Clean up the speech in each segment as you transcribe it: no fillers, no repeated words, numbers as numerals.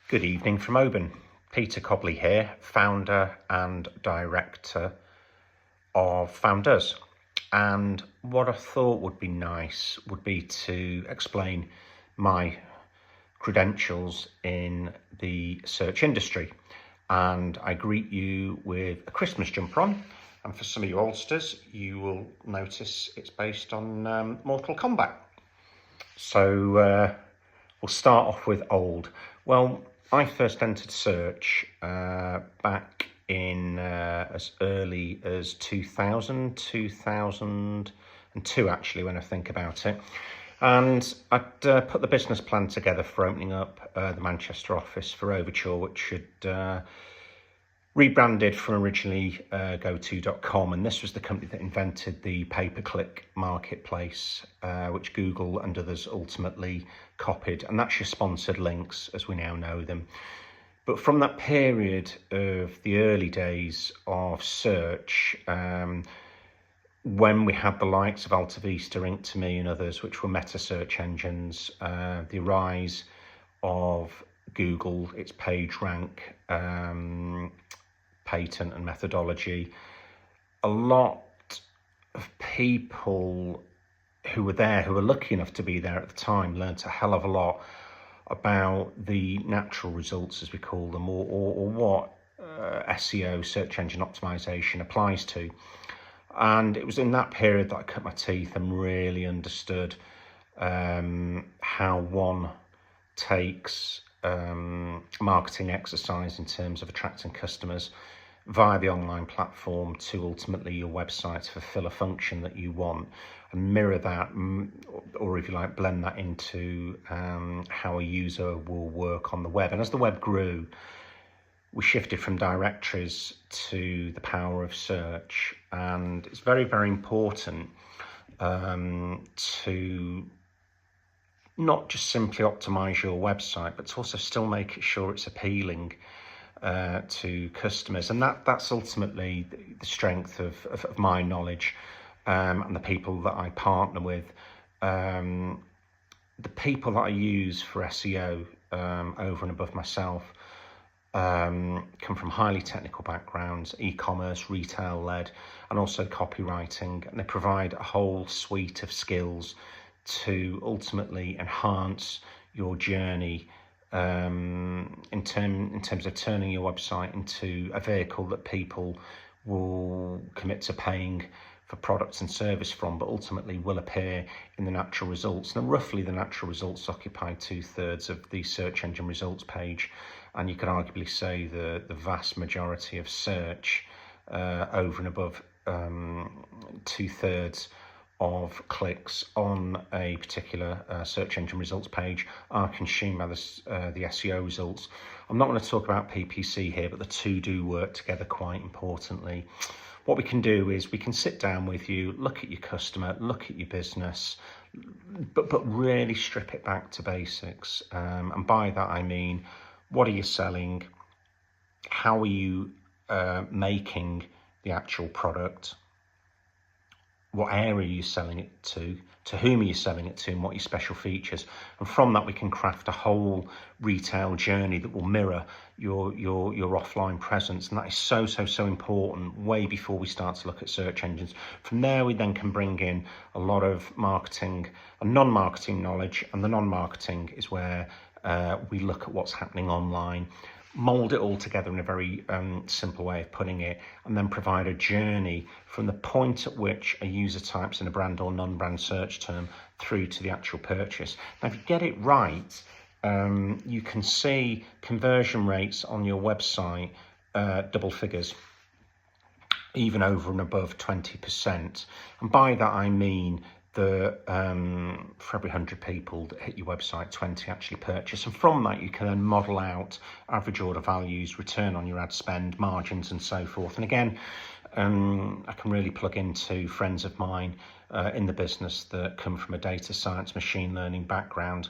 Good evening from Oban. Peter Cobley here, founder and director of Founders. And what I thought would be nice would be to explain my credentials in the search industry. And I greet you with a Christmas jumper on. And for some of you oldsters, you will notice it's based on Mortal Kombat. So we'll start off with old. Well, I first entered search back in as early as 2002 actually, when I think about it. And I'd put the business plan together for opening up the Manchester office for Overture, which had rebranded from originally GoTo.com, and this was the company that invented the pay-per-click marketplace, which Google and others ultimately copied, and that's your sponsored links as we now know them. But from that period of the early days of search, when we had the likes of Alta Vista, Inc2me and others, which were meta search engines, the rise of Google, its PageRank, patent and methodology, a lot of people who were there, who were lucky enough to be there at the time, learnt a hell of a lot about the natural results, as we call them, or what SEO, search engine optimization, applies to. And it was in that period that I cut my teeth and really understood how one takes a marketing exercise in terms of attracting customers via the online platform to ultimately your website to fulfill a function that you want, and mirror that, or if you like, blend that into how a user will work on the web. And as the web grew, we shifted from directories to the power of search, and it's very, very important to not just simply optimize your website, but to also still make sure it's appealing to customers. And that's ultimately the strength of my knowledge and the people that I partner with. The people that I use for SEO over and above myself come from highly technical backgrounds, e-commerce, retail-led, and also copywriting, and they provide a whole suite of skills to ultimately enhance your journey in terms of turning your website into a vehicle that people will commit to paying for products and service from, but ultimately will appear in the natural results. Now, roughly the natural results occupy 2/3 of the search engine results page, and you could arguably say the vast majority of search, over and above 2/3 of clicks on a particular search engine results page are consumed by the SEO results. I'm not going to talk about PPC here, but the two do work together quite importantly. What we can do is we can sit down with you, look at your customer, look at your business, but really strip it back to basics. And by that I mean, what are you selling? How are you making the actual product? What area are you selling it to whom are you selling it to, and what are your special features? And from that we can craft a whole retail journey that will mirror your offline presence, and that is so important way before we start to look at search engines. From there we then can bring in a lot of marketing and non-marketing knowledge, and the non-marketing is where we look at what's happening online, mold it all together in a very simple way of putting it, and then provide a journey from the point at which a user types in a brand or non-brand search term through to the actual purchase. Now, if you get it right, you can see conversion rates on your website double figures, even over and above 20%. And by that I mean that for every 100 people that hit your website, 20 actually purchase. And from that you can then model out average order values, return on your ad spend, margins, and so forth. And again, I can really plug into friends of mine in the business that come from a data science, machine learning background.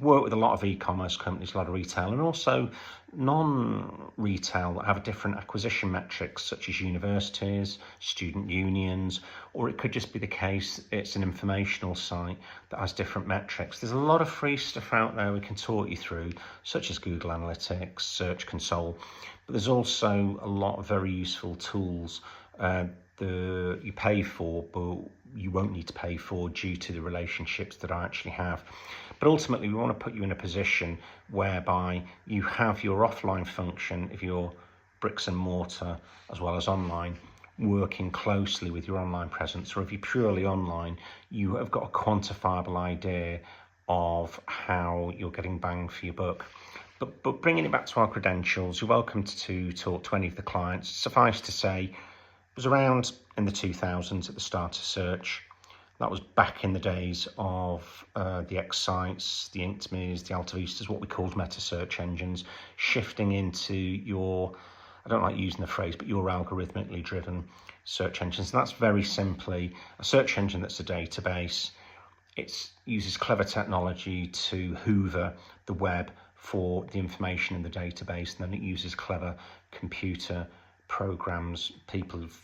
work with a lot of e-commerce companies, a lot of retail, and also non-retail that have different acquisition metrics, such as universities, student unions, or it could just be the case it's an informational site that has different metrics. There's a lot of free stuff out there we can talk you through, such as Google Analytics, Search Console, but there's also a lot of very useful tools that you pay for, but you won't need to pay for due to the relationships that I actually have. But ultimately, we want to put you in a position whereby you have your offline function of your bricks and mortar as well as online working closely with your online presence, or if you're purely online, you have got a quantifiable idea of how you're getting bang for your buck. But bringing it back to our credentials, you're welcome to talk to any of the clients. Suffice to say, it was around in the 2000s at the start of search. That was back in the days of the X-Sites, the Inktome's, the AltaVistas, what we called meta search engines, shifting into your, I don't like using the phrase, but your algorithmically driven search engines. And that's very simply a search engine that's a database. It uses clever technology to hoover the web for the information in the database, and then it uses clever computer programs. People have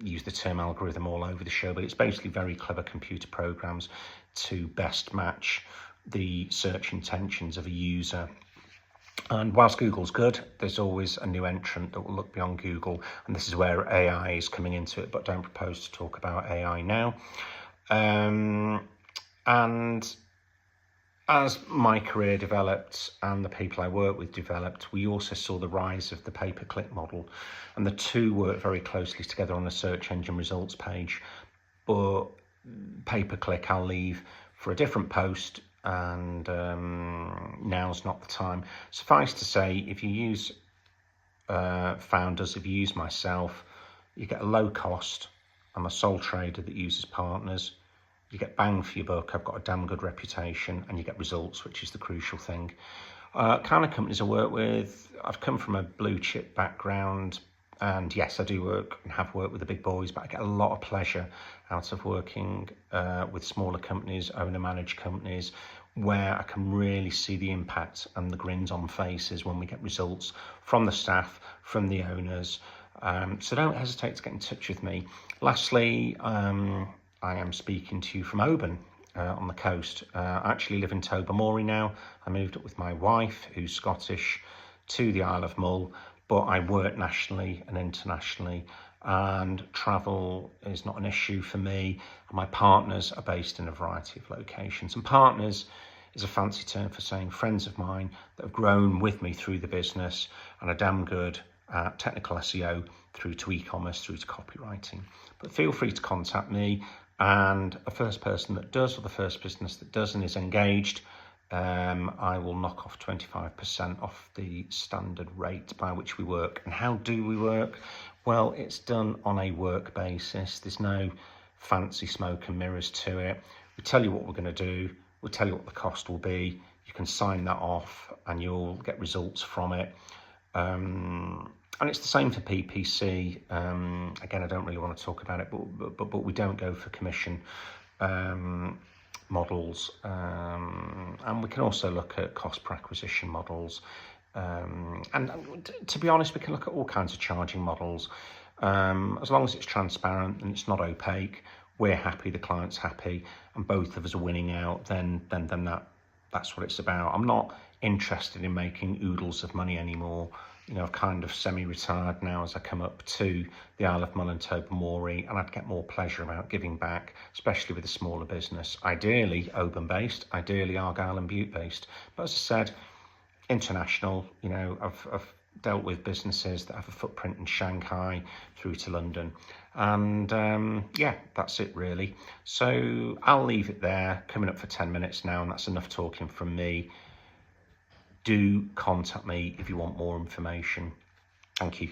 used the term algorithm all over the show, but it's basically very clever computer programs to best match the search intentions of a user. And whilst Google's good, there's always a new entrant that will look beyond Google, and this is where AI is coming into it, but don't propose to talk about AI now. And as my career developed and the people I work with developed, we also saw the rise of the pay-per-click model, and the two work very closely together on the search engine results page. But pay-per-click I'll leave for a different post, and now's not the time. Suffice to say, if you use founders, if you use myself, you get a low cost. I'm a sole trader that uses partners. You get bang for your buck. I've got a damn good reputation, and you get results, which is the crucial thing. Kind of companies I work with, I've come from a blue chip background, and yes, I do work and have worked with the big boys, but I get a lot of pleasure out of working with smaller companies, owner managed companies, where I can really see the impact and the grins on faces when we get results from the staff, from the owners. So don't hesitate to get in touch with me. Lastly, I am speaking to you from Oban on the coast. I actually live in Tobermory now. I moved up with my wife, who's Scottish, to the Isle of Mull, but I work nationally and internationally, and travel is not an issue for me. My partners are based in a variety of locations, and partners is a fancy term for saying friends of mine that have grown with me through the business and are damn good at technical SEO through to e-commerce, through to copywriting. But feel free to contact me, and the first person that does, or the first business that does and is engaged, I will knock off 25% off the standard rate by which we work. And how do we work? Well, it's done on a work basis. There's no fancy smoke and mirrors to it. We tell you what we're going to do. We'll tell you what the cost will be. You can sign that off and you'll get results from it. And it's the same for PPC. Again, I don't really want to talk about it, but we don't go for commission models. And we can also look at cost per acquisition models. And to be honest, we can look at all kinds of charging models. As long as it's transparent and it's not opaque, we're happy, the client's happy, and both of us are winning out, then that's what it's about. I'm not interested in making oodles of money anymore. You know, I've kind of semi-retired now as I come up to the Isle of Mull and Tobermory, and I'd get more pleasure about giving back, especially with a smaller business. Ideally Oban-based, ideally Argyll and Bute-based. But as I said, international. You know, I've dealt with businesses that have a footprint in Shanghai through to London. And yeah, that's it really. So I'll leave it there, coming up for 10 minutes now, and that's enough talking from me. Do contact me if you want more information. Thank you.